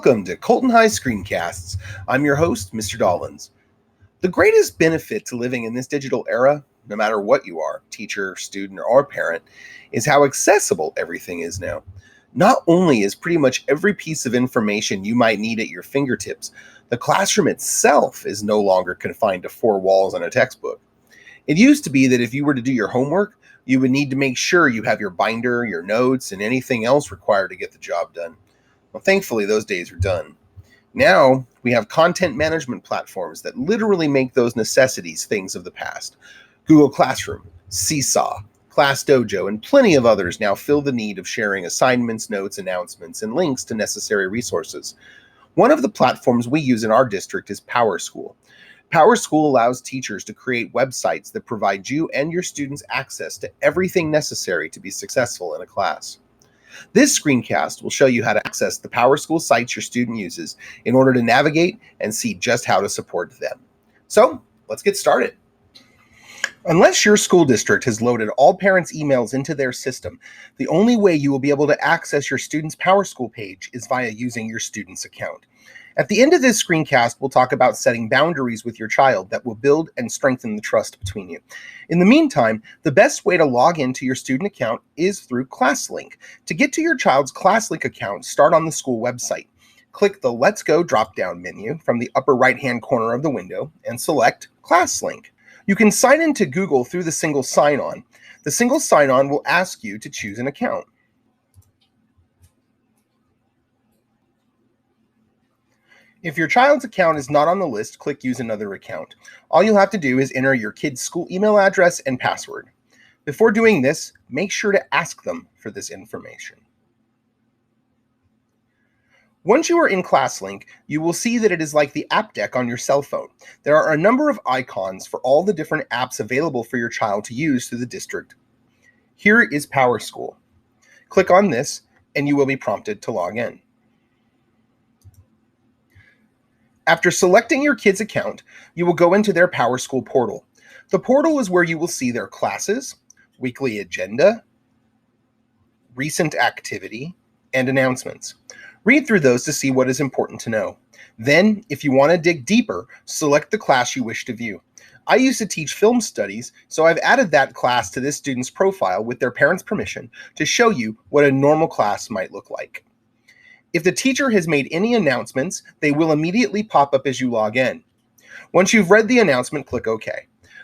Welcome to Colton High Screencasts. I'm your host, Mr. Dollins. The greatest benefit to living in this digital era, no matter what you are, teacher, student, or parent, is how accessible everything is now. Not only is pretty much every piece of information you might need at your fingertips, the classroom itself is no longer confined to four walls and a textbook. It used to be that if you were to do your homework, you would need to make sure you have your binder, your notes, and anything else required to get the job done. Well, thankfully, those days are done. Now, we have content management platforms that literally make those necessities things of the past. Google Classroom, Seesaw, Class Dojo, and plenty of others now fill the need of sharing assignments, notes, announcements, and links to necessary resources. One of the platforms we use in our district is PowerSchool. PowerSchool allows teachers to create websites that provide you and your students access to everything necessary to be successful in a class. This screencast will show you how to access the PowerSchool sites your student uses in order to navigate and see just how to support them. So, let's get started. Unless your school district has loaded all parents' emails into their system, the only way you will be able to access your student's PowerSchool page is via using your student's account. At the end of this screencast, we'll talk about setting boundaries with your child that will build and strengthen the trust between you. In the meantime, the best way to log into your student account is through ClassLink. To get to your child's ClassLink account, start on the school website. Click the Let's Go drop-down menu from the upper right-hand corner of the window and select ClassLink. You can sign into Google through the single sign-on. The single sign-on will ask you to choose an account. If your child's account is not on the list, click Use Another Account. All you'll have to do is enter your kid's school email address and password. Before doing this, make sure to ask them for this information. Once you are in ClassLink, you will see that it is like the app deck on your cell phone. There are a number of icons for all the different apps available for your child to use through the district. Here is PowerSchool. Click on this, and you will be prompted to log in. After selecting your kid's account, you will go into their PowerSchool portal. The portal is where you will see their classes, weekly agenda, recent activity, and announcements. Read through those to see what is important to know. Then, if you want to dig deeper, select the class you wish to view. I used to teach film studies, so I've added that class to this student's profile with their parents' permission to show you what a normal class might look like. If the teacher has made any announcements, they will immediately pop up as you log in. Once you've read the announcement, click OK.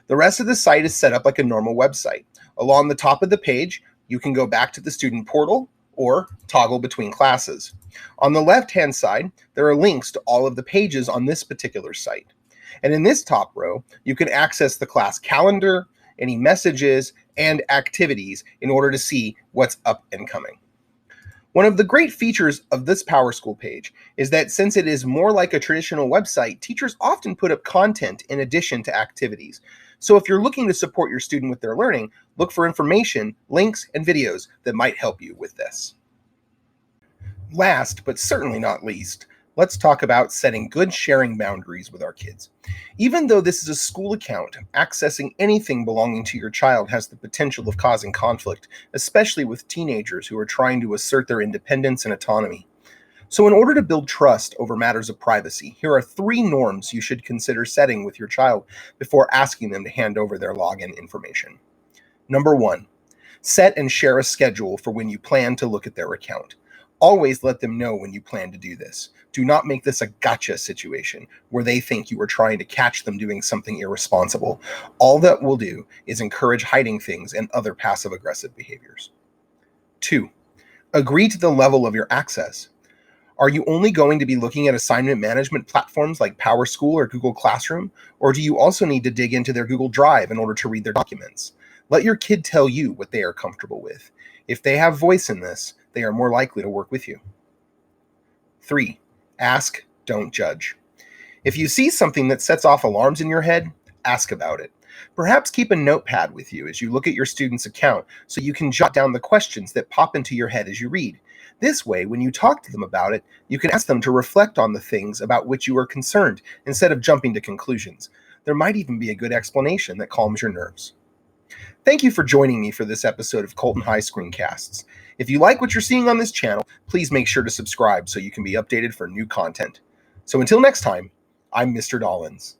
The rest of the site is set up like a normal website. Along the top of the page, you can go back to the student portal or toggle between classes. On the left-hand side, there are links to all of the pages on this particular site. And in this top row, you can access the class calendar, any messages, and activities in order to see what's up and coming. One of the great features of this PowerSchool page is that since it is more like a traditional website, teachers often put up content in addition to activities. So if you're looking to support your student with their learning, look for information, links, and videos that might help you with this. Last, but certainly not least, let's talk about setting good sharing boundaries with our kids. Even though this is a school account, accessing anything belonging to your child has the potential of causing conflict, especially with teenagers who are trying to assert their independence and autonomy. So in order to build trust over matters of privacy, here are 3 norms you should consider setting with your child before asking them to hand over their login information. Number 1, set and share a schedule for when you plan to look at their account. Always let them know when you plan to do this. Do not make this a gotcha situation where they think you are trying to catch them doing something irresponsible. All that will do is encourage hiding things and other passive-aggressive behaviors. 2, agree to the level of your access. Are you only going to be looking at assignment management platforms like PowerSchool or Google Classroom, or do you also need to dig into their Google Drive in order to read their documents? Let your kid tell you what they are comfortable with. If they have voice in this, they are more likely to work with you. 3, ask, don't judge. If you see something that sets off alarms in your head, ask about it. Perhaps keep a notepad with you as you look at your student's account so you can jot down the questions that pop into your head as you read. This way, when you talk to them about it, you can ask them to reflect on the things about which you are concerned instead of jumping to conclusions. There might even be a good explanation that calms your nerves. Thank you for joining me for this episode of Colton High Screencasts. If you like what you're seeing on this channel, please make sure to subscribe so you can be updated for new content. So until next time, I'm Mr. Dollins.